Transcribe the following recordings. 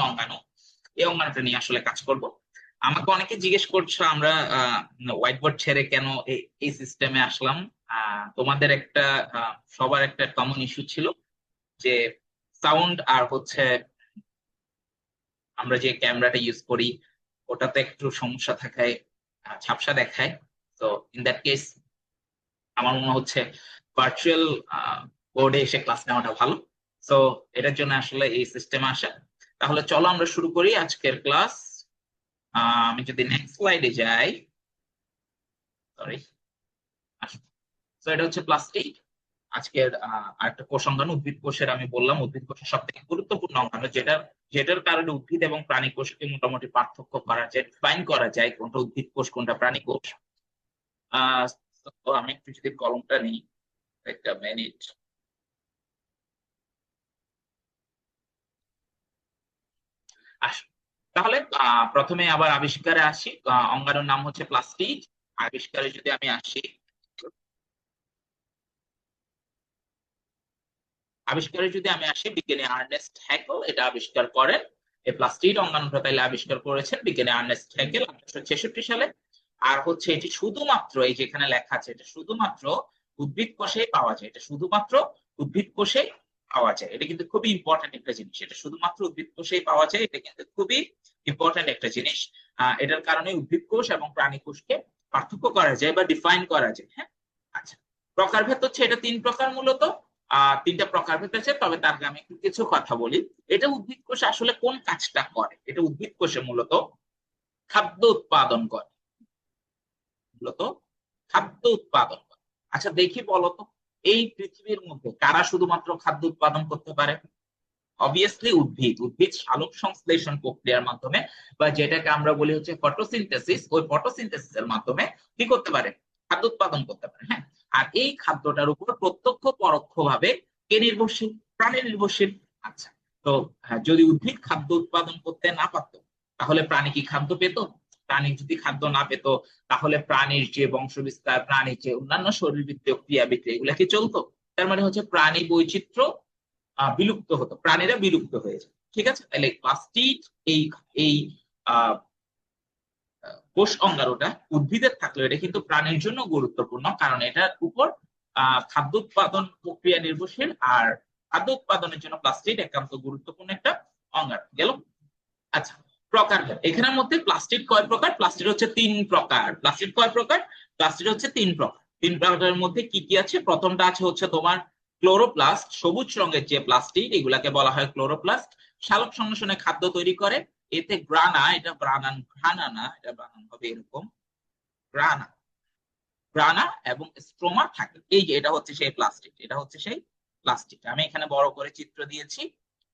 অঙ্গাণু, এই অঙ্গাণুটা নিয়ে আসলে কাজ করব। আমাকে অনেকে জিজ্ঞেস করছো আমরা হোয়াইট বোর্ড ছেড়ে কেন এই সিস্টেমে আসলাম। তোমাদের একটা সবার একটা কমন ইস্যু ছিল যে সাউন্ড আর হচ্ছে আমরা যে ক্যামেরাটা ইউজ করি ওটাতে একটু সমস্যা থাকায় ঝাপসা দেখায়। তো ইন দ্যাট কেস আমার মনে হচ্ছে ভার্চুয়াল বোর্ডে এসে ক্লাস নেওয়াটা ভালো। তো এটার জন্য আসলে এই সিস্টেমে আসা। তাহলে চলো আমরা শুরু করি আজকের ক্লাস। আমি যদি নেক্সট স্লাইডে যাই, সরি, তো এটা হচ্ছে প্লাস্টিক। আজকের আরেকটা কোষ অঙ্গাণু উদ্ভিদ কোষের, আমি বললাম উদ্ভিদ কোষের সব থেকে গুরুত্বপূর্ণ অঙ্গাণু, যেটার কারণে উদ্ভিদ এবং প্রাণী কোষকে মোটামুটি পার্থক্য করা যায়, ডিফাইন করা যায় কোনটা উদ্ভিদ কোষ কোনটা প্রাণী কোষ। আহ তো আমি একটু যদি কলমটা নিই, একটা মিনিট। তাহলে প্রথমে আবার আবিষ্কারে আসি। অঙ্গাণুর নাম হচ্ছে প্লাস্টিড। আবিষ্কারে যদি আমি আসি, বিজ্ঞানী আর্নেস্ট হ্যাকেল এটা আবিষ্কার করেন। এই প্লাস্টিড অঙ্গাণুটা তাইলে আবিষ্কার করেছেন বিজ্ঞানী আর্নেস্ট হ্যাকেল 1866 সালে। আর হচ্ছে এটি শুধুমাত্র, এই যেখানে লেখা আছে, এটা শুধুমাত্র উদ্ভিদ কোষেই পাওয়া যায়। এটা শুধুমাত্র উদ্ভিদ কোষেই পাওয়া যায়। এটা কিন্তু খুবই ইম্পর্টেন্ট একটা জিনিস। এটা শুধুমাত্র উদ্ভিদ কোষেই পাওয়া যায়, এটা কিন্তু খুবই ইম্পর্টেন্ট একটা জিনিস। এটার কারণে উদ্ভিদ কোষ এবং প্রাণী কোষকে পার্থক্য করা যায় বা ডিফাইন করা যায়। হ্যাঁ, আচ্ছা। প্রকারভেদ হচ্ছে এটা তিন প্রকার মূলত। তিনটা প্রকারভেদ আছে, তবে তার আগে আমি একটু কিছু কথা বলি। এটা উদ্ভিদ কোষ আসলে কোন কাজটা করে। এটা উদ্ভিদ কোষে মূলত খাদ্য উৎপাদন করে, মূলত খাদ্য উৎপাদন করে। আচ্ছা দেখি বলতো, এই পৃথিবীর মধ্যে কারা শুধুমাত্র খাদ্য উৎপাদন করতে পারে? অবভিয়াসলি উদ্ভিদ সালোক সংশ্লেষণ প্রক্রিয়ার মাধ্যমে, বা যেটাকে আমরা বলি হচ্ছে ফটোসিনথেসিস, ওই ফটোসিনথেসিসের মাধ্যমে কি করতে পারে? খাদ্য উৎপাদন করতে পারে। হ্যাঁ, আর এই খাদ্যটার উপর প্রত্যক্ষ পরোক্ষ ভাবে কে নির্ভরশীল? প্রাণী নির্ভরশীল। আচ্ছা, তো যদি উদ্ভিদ খাদ্য উৎপাদন করতে না পারতো তাহলে প্রাণী কি খাদ্য পেত? প্রাণী যদি খাদ্য না পেত তাহলে প্রাণীর যে বংশবিস্তার, প্রাণীর যে অন্যান্য শরীরবৃত্তীয় ক্রিয়া বিক্রিয়া এগুলা কি চলতো? তার মানে হচ্ছে প্রাণী বৈচিত্র্য বিলুপ্ত হতো, প্রাণীরা বিলুপ্ত হয়ে যায়। ঠিক আছে, তাহলে প্লাস্টিড এই এই আহ কোষ অঙ্গাণুটা উদ্ভিদের থাকলেও এটা কিন্তু প্রাণীর জন্য গুরুত্বপূর্ণ, কারণ এটার উপর খাদ্য উৎপাদন প্রক্রিয়া নির্ভরশীল। আর খাদ্য উৎপাদনের জন্য প্লাস্টিড একান্ত গুরুত্বপূর্ণ একটা অঙ্গাণু গেল। আচ্ছা, প্রকারভেদ। এখানের মধ্যে প্লাস্টিড কয় প্রকার? প্লাস্টিড হচ্ছে তিন প্রকার। প্লাস্টিড কয় প্রকার? প্লাস্টিড হচ্ছে তিন প্রকার। তিন প্রকারের মধ্যে কি কি আছে? প্রথমটা আছে হচ্ছে তোমার ক্লোরোপ্লাস্ট, সবুজ রঙের যে প্লাস্টিড, এগুলাকে বলা হয় ক্লোরোপ্লাস্ট। সালোক সংশ্লেষণে খাদ্য তৈরি করে। এতে গ্রানা, এটা ব্রানান, ঘ্রানা না, এটা ব্রানান হবে এরকম, গ্রানা, গ্রানা এবং স্ট্রোমা থাকে। এই যে এটা হচ্ছে সেই প্লাস্টিক, এটা হচ্ছে সেই প্লাস্টিক। আমি এখানে বড় করে চিত্র দিয়েছি,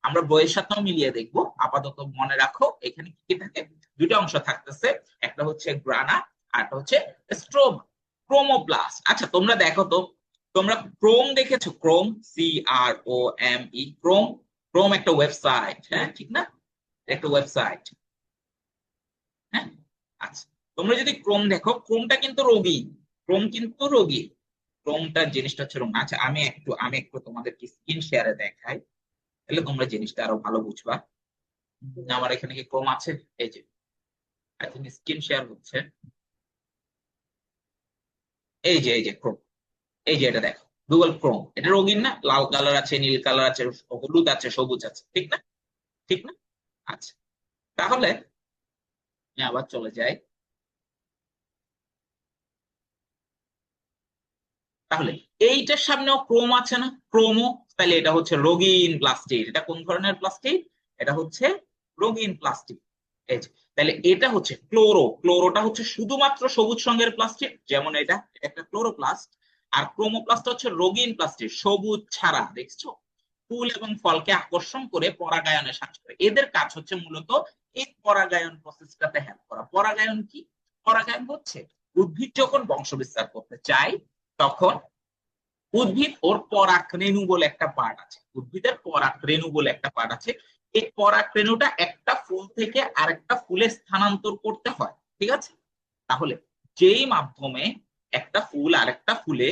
আমরা বইয়ের সাথেও মিলিয়ে দেখবো। আপাতত মনে রাখো এখানে কি কি থাকে। দুইটা অংশ থাকতেছে, একটা হচ্ছে গ্রানা আর একটা হচ্ছে স্ট্রোমা, ক্রোমোপ্লাস্ট। আচ্ছা তোমরা দেখো তো, তোমরা ক্রোম দেখেছো? Chrome, CROME, Chrome. ক্রোম একটা ওয়েবসাইট, হ্যাঁ ঠিক না? একটা ওয়েবসাইট। হ্যাঁ, আচ্ছা, তোমরা যদি ক্রোম দেখো, ক্রোমটা কিন্তু রোগী, ক্রোম কিন্তু রোগী, ক্রোমটার জিনিসটা হচ্ছে রোগ। আচ্ছা আমি একটু তোমাদেরকে স্ক্রিন শেয়ারে দেখাই, তাহলে তোমরা জিনিসটা আরো ভালো বুঝবা। আমার এখানে কি ক্রোম আছে? এই যে আই থিঙ্ক স্ক্রিন শেয়ার হচ্ছে। এই যে ক্রোম, এই যে এটা দেখো, গুগল ক্রোম। এটা রঙিন না? লাল কালার আছে, নীল কালার আছে, হলুদ আছে, সবুজ আছে, ঠিক না? ঠিক না? আচ্ছা, তাহলে আমি আবার চলে যাই। তাহলে এইটার সামনেও ক্রোম আছে না? ক্রোমো, তাহলে এটা হচ্ছে রঙিন প্লাস্টিক। এটা কোন ধরনের প্লাস্টিক? এটা হচ্ছে রঙিন প্লাস্টিক। এই যে, তাহলে এটা হচ্ছে ক্লোরো। ক্লোরোটা হচ্ছে শুধুমাত্র সবুজ রঙের প্লাস্টিক, যেমন এটা একটা ক্লোরোপ্লাস্ট। আর ক্রোমোপ্লাস্ট হচ্ছে রঙিন প্লাস্টিক, সবুজ ছাড়া। দেখছো, ফুল এবং ফলকে আকর্ষণ করে পরাগায়নে সাহায্য করে। এদের কাজ হচ্ছে মূলত এই পরাগায়ন প্রসেসটাতে হেল্প করা। পরাগায়ন কি? পরাগায়ন হচ্ছে উদ্ভিদ যখন বংশ বিস্তার করতে চায় তখন উদ্ভিদ ওর পরাগ রেণু বলে একটা পার্ট আছে, উদ্ভিদের পরাগ রেণু বলে একটা পার্ট আছে। এই পরাগ রেণুটা একটা ফুল থেকে আরেকটা ফুলে স্থানান্তর করতে হয়। ঠিক আছে, তাহলে যেই মাধ্যমে একটা ফুল আরেকটা ফুলে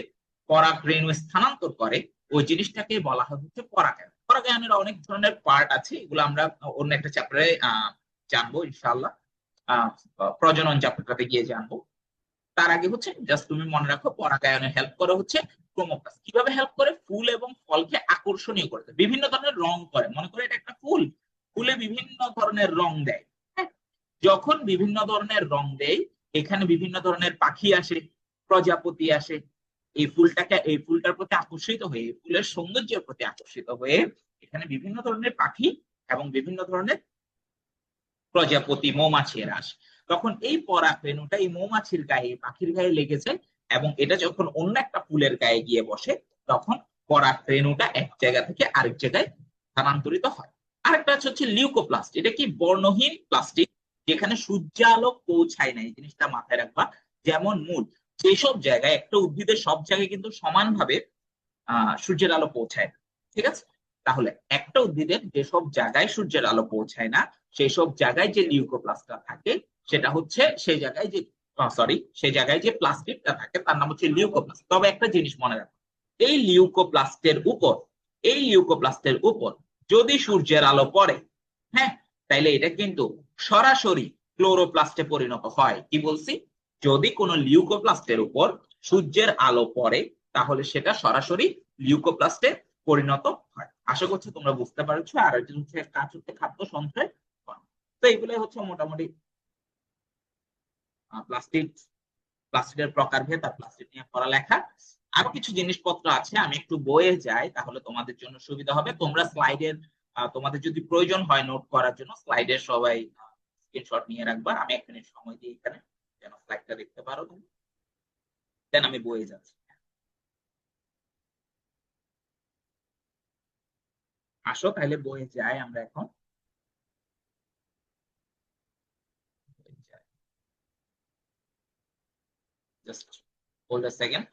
পরাগ রেণু স্থানান্তর করে ওই জিনিসটাকে বলা হয় হচ্ছে পরাগায়ন। পরাগায়নের অনেক ধরনের পার্ট আছে, এগুলো আমরা অন্য একটা চ্যাপ্টারে জানবো ইনশাআল্লাহ, প্রজনন চ্যাপ্টারটাতে গিয়ে জানবো। তার আগে হচ্ছে জাস্ট তুমি মনে রাখো পরাগায়নে হেল্প করে হচ্ছে ক্রোমোপ্লাস্ট। কিভাবে হেল্প করে? ফুল এবং ফলকে আকর্ষণীয় করতে বিভিন্ন ধরনের রং করে। মনে করে এটা একটা ফুল, ফুলে বিভিন্ন ধরনের রং দেয়। হ্যাঁ, যখন বিভিন্ন ধরনের রং দেয়, এখানে বিভিন্ন ধরনের পাখি আসে, প্রজাপতি আসে, এই ফুলটার প্রতি আকর্ষিত হয়ে, এই ফুলের সৌন্দর্যের প্রতি আকর্ষিত হয়ে এখানে বিভিন্ন ধরনের পাখি এবং বিভিন্ন ধরনের প্রজাপতি, মৌমাছি এরা আসে। তখন এই পরাগরেণুটা এই মৌমাছির গায়ে, পাখির গায়ে লেগে যায়, এবং এটা যখন অন্য একটা ফুলের গায়ে গিয়ে বসে, তখন পরাগরেণুটা এক জায়গা থেকে আরেক জায়গায় স্থানান্তরিত হয়। আরেকটা হচ্ছে লিউকোপ্লাস্ট। এটা কি? বর্ণহীন প্লাস্টিক, যেখানে সূর্যালোক পৌঁছায় না, এই জিনিসটা মাথায় রাখবা। যেমন মূল, যেসব জায়গায় একটা উদ্ভিদের সব জায়গায় কিন্তু সমানভাবে সূর্যের আলো পৌঁছায় না, ঠিক আছে? তাহলে একটা উদ্ভিদের যেসব জায়গায় সূর্যের আলো পৌঁছায় না, সেই সব জায়গায় যে লিউকোপ্লাস্টটা থাকে, সেটা হচ্ছে সেই জায়গায় যে সেই জায়গায় যে প্লাস্টিকটা থাকে তার নাম হচ্ছে লিউকোপ্লাস্ট। তবে একটা জিনিস মনে রাখো, এই লিউকোপ্লাস্টের উপর এই লিউকোপ্লাস্টের উপর যদি সূর্যের আলো পড়ে, হ্যাঁ, তাইলে এটা কিন্তু সরাসরি ক্লোরোপ্লাস্টে পরিণত হয়। কি বলছি? যদি কোনো লিউকোপ্লাস্টের উপর সূর্যের আলো পড়ে, তাহলে সেটা সরাসরি লিউকোপ্লাস্টে পরিণত হয়। আশা করছি তোমরা বুঝতে পারছো। আর এটা হচ্ছে কাজ হচ্ছে খাদ্য সঞ্চয় করা। তো এগুলোই হচ্ছে মোটামুটি প্লাস্টিক, প্লাস্টিকের প্রকারভেদ আর প্লাস্টিক নিয়ে পড়ালেখা। আরো কিছু জিনিসপত্র আছে, আমি একটু বইয়ে যাই তাহলে তোমাদের জন্য সুবিধা হবে। তোমরা স্লাইডের, তোমাদের যদি প্রয়োজন হয় নোট করার জন্য, স্লাইডের সবাই স্ক্রিনশট নিয়ে রাখবা। আমি 1 মিনিট সময় দিই এখানে, যেন স্লাইডটা দেখতে পারো তুমি। দেন আমি বইয়ে যাচ্ছি। আসো তাহলে বইয়ে যাই আমরা এখন। জাস্ট হোল্ড আ সেকেন্ড।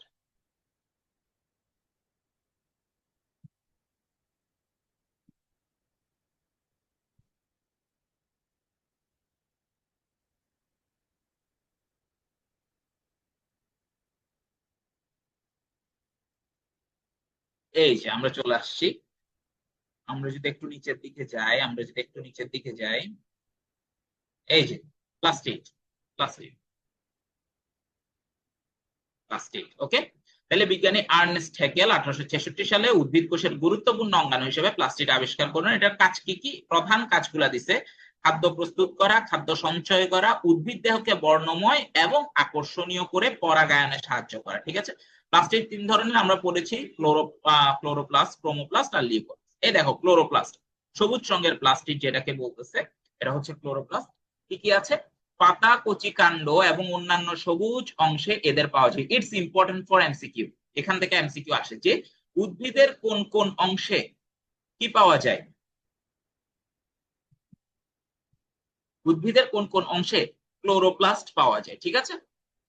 এই যে আমরা চলে আসছি। আমরা যদি একটু নিচের দিকে যাই, এই যে প্লাস্টিক, প্লাস্টিক, প্লাস্টিক। ওকে, তাহলে বিজ্ঞানী আর্নেস্ট হ্যাকেল 1866 সালে উদ্ভিদ কোষের গুরুত্বপূর্ণ অঙ্গাণু হিসেবে প্লাস্টিক আবিষ্কার করেন। এটার কাজ কি কি? প্রধান কাজগুলা দিছে: খাদ্য প্রস্তুত করা, খাদ্য সঞ্চয় করা, উদ্ভিদ দেহকে বর্ণময় এবং আকর্ষণীয় করে পরাগায়নে সাহায্য করা। ঠিক আছে? প্লাস্টিক 3 ধরনের আমরা পড়েছি: ক্লোরোপ্লাস্ট, ক্রোমোপ্লাস্ট আর লিউকোপ্লাস্ট। এই দেখো ক্লোরোপ্লাস্ট, সবুজ রঙের প্লাস্টিক যেটাকে বলতেছে, এটা হচ্ছে ক্লোরোপ্লাস্ট। কি কি আছে? পাতা, কচি কাণ্ড এবং অন্যান্য সবুজ অংশে এদের পাওয়া যায়। It's important for MCQ. এখান থেকে এমসিকিউ আসে যে উদ্ভিদের কোন কোন অংশে কি পাওয়া যায়, উদ্ভিদের কোন কোন অংশে ক্লোরোপ্লাস্ট পাওয়া যায়। ঠিক আছে?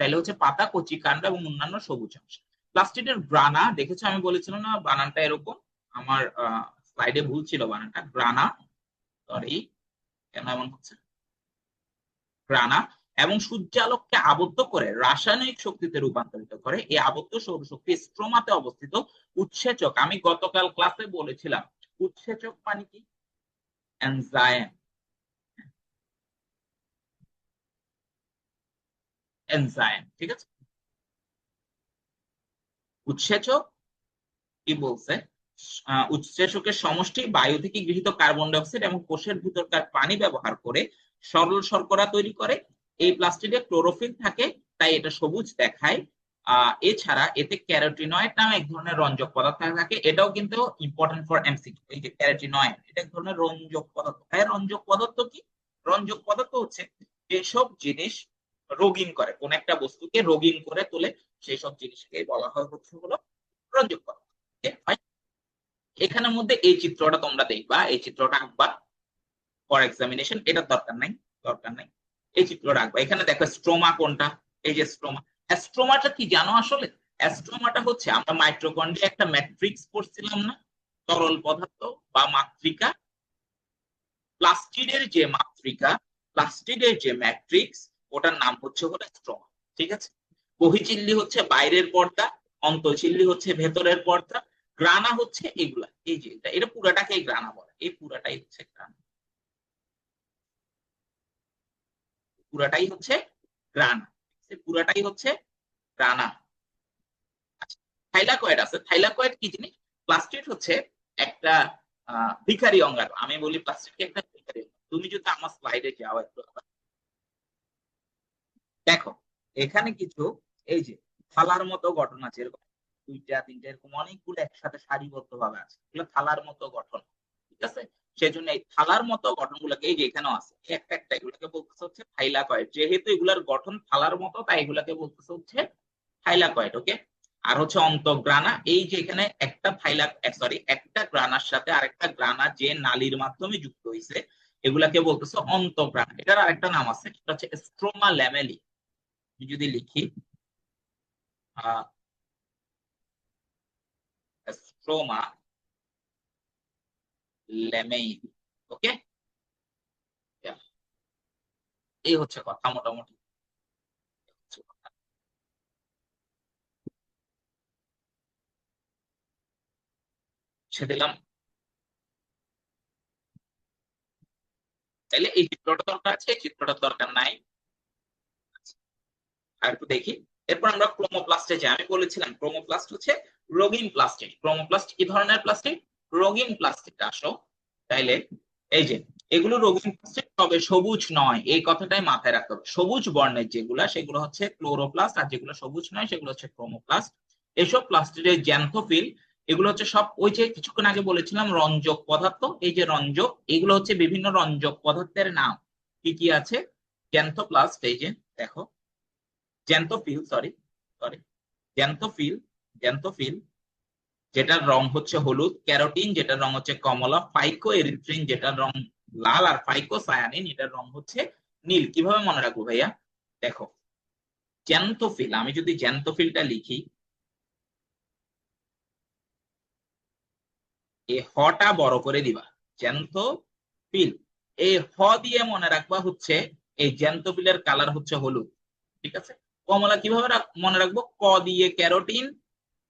তাহলে হচ্ছে পাতা, কচি কাণ্ড এবং অন্যান্য সবুজ অংশ। প্লাস্টিকের গ্রানা দেখেছো, আমি বলেছিলাম না বানানটা এরকম, আমার স্লাইডে ভুল ছিল বানানটা, গ্রানা, সরি কেন এমন হচ্ছে, প্রাণা, এবং সূর্যালোককে আবদ্ধ করে রাসায়নিক শক্তিতে রূপান্তরিত করে। এই আবদ্ধ সৌরশক্তি স্ট্রোমাতে অবস্থিত। উৎসেচক, আমি গতকাল ক্লাসে বলেছিলাম উৎসেচক মানে কি? Enzyme, enzyme. ঠিক আছে? উৎসেচক কি বলছে? উৎসেচকের সমষ্টি বায়ু থেকে গৃহীত কার্বন ডাই অক্সাইড এবং কোষের ভিতরকার পানি ব্যবহার করে সরল শর্করা তৈরি করে। এই প্লাস্টিকে ক্লোরোফিল থাকে, তাই এটা সবুজ দেখায়। এছাড়া এতে ক্যারোটিনয়েড নামে এক ধরনের রঞ্জক পদার্থ থাকে। এটাও কিন্তু ইম্পর্টেন্ট ফর এমসিকিউ। এই যে ক্যারোটিনয়েড, এটা এক ধরনের রঞ্জক পদার্থ। হ্যাঁ, রঞ্জক পদার্থ কি? রঞ্জক পদার্থ হচ্ছে যেসব জিনিস রঙিন করে, কোন একটা বস্তুকে রঙিন করে তোলে, সেই সব জিনিসকে বলা হয় হচ্ছে হলো রঞ্জক পদার্থ। এখানের মধ্যে এই চিত্রটা তোমরা দেখবা, এই চিত্রটা আঁকবা ফর এক্সামিনেশন, এটা দরকার নাই, দরকার নাই। এই চিত্রটা আঁকবা। এখানে দেখো স্ট্রোমা কোনটা, এই যে স্ট্রোমা। স্ট্রোমাটা কি জানো? আসলে স্ট্রোমাটা হচ্ছে, আমরা মাইটোকন্ড্রিয়া একটা ম্যাট্রিক্স পড়ছিলাম না, তরল পদার্থ বা মাতৃকা। প্লাস্টিডের যে মাতৃকা, প্লাস্টিডের যে ম্যাট্রিক্স, ওটার নাম হচ্ছে হলো স্ট্রোমা। ঠিক আছে? বহিচিল্লি হচ্ছে বাইরের পর্দা, অন্তঃচিল্লি হচ্ছে ভেতরের পর্দা, গ্রানা হচ্ছে এগুলা, এই যে এটা পুরাটাকে গ্রানা বলে, এই পুরাটাই হচ্ছে গ্রানা, পুরাটাই হচ্ছে গ্রানা, পুরাটাই হচ্ছে গ্রানা। আচ্ছা, থাইলাকয়েড আছে। থাইলাকয়েড কি জিনিস? প্লাস্টিড হচ্ছে একটা ভিখারি অঙ্গাণু। আমি বলি প্লাস্টিডকে একটা ভিখারি অঙ্গাণু। তুমি যদি আমার স্লাইডে যাও একটু আবার, দেখো এখানে কিছু এই যে থালার মতো গঠন আছে, এরকম দুইটা তিনটা এরকম অনেকগুলো একসাথে সারিবদ্ধ ভাবে আছে, এগুলো থালার মতো গঠন, ঠিক আছে? সেজন্য এই থালার মতো গঠন গুলোকে, এই যে এখানেও আছে একটা একটা, এগুলোকে বলতেছে হচ্ছে থাইলাকয়েড। যেহেতু এগুলার গঠন থালার মতো, তাই এগুলাকে বলতেছে হচ্ছে থাইলাকয়েড। ওকে। আর হচ্ছে অন্তঃগ্রানা, এই যে এখানে একটা সরি একটা গ্রানার সাথে আরেকটা গ্রানা যে নালীর মাধ্যমে যুক্ত হয়েছে, এগুলাকে বলতেছে অন্তঃগ্রানা। এটার আরেকটা নাম আছে, সেটা হচ্ছে স্ট্রোমা ল্যামেলি। যদি লিখি স্ট্রোমা ল্যামেইলি। ওকে, এই হচ্ছে কথা মোটামুটি। সে দিলাম। তাহলে এই চিত্রটা দরকার আছে, এই চিত্রটার দরকার নাই। আর একটু দেখি। এরপর আমরা ক্রোমোপ্লাস্টে যাই। আমি বলেছিলাম ক্রোমোপ্লাস্ট হচ্ছে রঙিন প্লাস্টিক। ক্রোমোপ্লাস্ট কি ধরনের প্লাস্টিক? রঙিন প্লাস্টিক। আসো তাইলে, এই যে এগুলো রঙিন প্লাস্টিক, তবে সবুজ নয়, এই কথাটাই মাথায় রাখতে হবে। সবুজ বর্ণের যেগুলা সেগুলো হচ্ছে ক্লোরোপ্লাস্ট, আর যেগুলো সবুজ নয় সেগুলো হচ্ছে ক্রোমোপ্লাস্ট। এসব প্লাস্টিকের জ্যান্থোফিল, এগুলো হচ্ছে সব ওই যে কিছুক্ষণ আগে বলেছিলাম রঞ্জক পদার্থ। এই যে রঞ্জক, এগুলো হচ্ছে বিভিন্ন রঞ্জক পদার্থের নাম। কি কি আছে? জ্যান্থোপ্লাস্ট, এই যে দেখো xanthophyll, sorry sorry xanthophyll, xanthophyll যেটার রং হচ্ছে হলুদ, ক্যারোটিন যেটার রং হচ্ছে কমলা, ফাইকো এরিথ্রিন যেটার রং লাল, আর ফাইকো সায়ানিন এটার রং হচ্ছে নীল। কিভাবে মনে রাখবো ভাইয়া? দেখো জ্যান্থোফিল, আমি যদি জ্যান্থোফিলটা লিখি, এই হটা বড় করে দিবা, জ্যান্থোফিল। এই হ দিয়ে মনে রাখবা হচ্ছে এই জ্যান্থোফিলের কালার হচ্ছে হলুদ, ঠিক আছে? কমলা কিভাবে মনে রাখবো? ক দিয়ে ক্যারোটিন,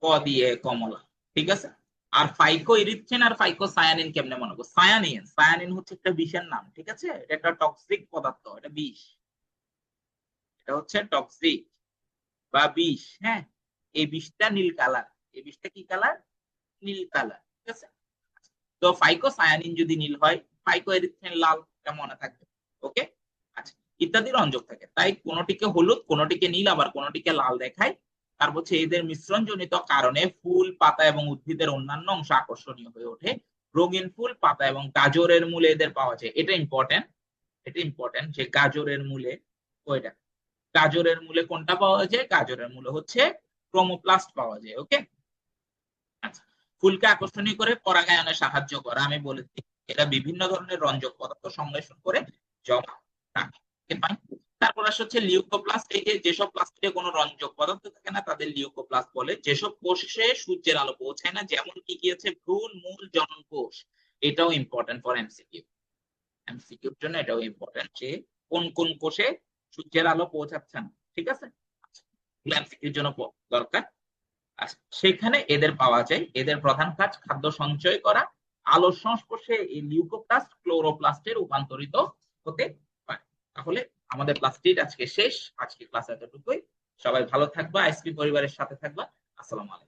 ক দিয়ে কমলা, ঠিক আছে? আর ফাইকো ইরিথ্রিন আর ফাইকো সায়ানিন কেমনে মনে রাখবো? সায়ানিন, সায়ানিন হচ্ছে একটা বিষের নাম, ঠিক আছে? এটা একটা টক্সিক পদার্থ, এটা বিষ, এটা হচ্ছে টক্সিক বা বিষ। হ্যাঁ, এই বিষটা নীল কালার, এই বিষটা কি কালার? নীল কালার, ঠিক আছে? তো ফাইকো সায়ানিন যদি নীল হয়, ফাইকো এরিথ্রিন লাল, এটা মনে থাকবে। ওকে। আচ্ছা, ইত্যাদি রঞ্জক থাকে, তাই কোনটিকে হলুদ, কোনটিকে নীল, আবার কোনটিকে লাল দেখায়। তারপর হচ্ছে এদের মিশ্রণজনিত কারণে ফুল, পাতা এবং উদ্ভিদের অন্যান্য অংশ আকর্ষণীয় হয়ে ওঠে। রঙিন ফুল, পাতা এবং গাজরের মূলে এদের পাওয়া যায়। এটা ইম্পর্টেন্ট, এটা ইম্পর্টেন্ট যে গাজরের মূলে, ওইটা গাজরের মূলে কোনটা পাওয়া যায়? গাজরের মূলে হচ্ছে ক্রোমোপ্লাস্ট পাওয়া যায়। ওকে। আচ্ছা, ফুলকে আকর্ষণীয় করে পরাগায়নে সাহায্য করে, আমি বলেছি এটা বিভিন্ন ধরনের রঞ্জক পদার্থ সংশ্লেষণ করে জমা রাখে। Okay, fine? তারপর আসছে হচ্ছে লিউকোপ্লাস্ট। এই যে যেসব প্লাস্টিকে কোনো রঞ্জক পদার্থ থাকে না তাদের লিউকোপ্লাস্ট বলে। যেসব কোষে সূর্যের আলো পৌঁছায় না, যেমন কি কি আছে? ভ্রূণ, মূল, জনন কোষ। এটাও ইম্পর্টেন্ট ফর এমসিকিউ, এমসিকিউর জন্য এটাও ইম্পর্টেন্ট যে কোন কোন কোষে সূর্যের আলো পৌঁছাচ্ছে না, ঠিক আছে? এমসিকিউর জন্য দরকার। আচ্ছা, সেখানে এদের পাওয়া যায়। এদের প্রধান কাজ খাদ্য সঞ্চয় করা। আলোর সংস্পর্শে এই লিউকোপ্লাস্ট ক্লোরোপ্লাস্টে রূপান্তরিত হতে পারে। তাহলে আমাদের ক্লাসটি আজকে শেষ। আজকে ক্লাস এতটুকুই। সবাই ভালো থাকবা, আইসপি পরিবারের সাথে থাকবা। আসসালামু আলাইকুম।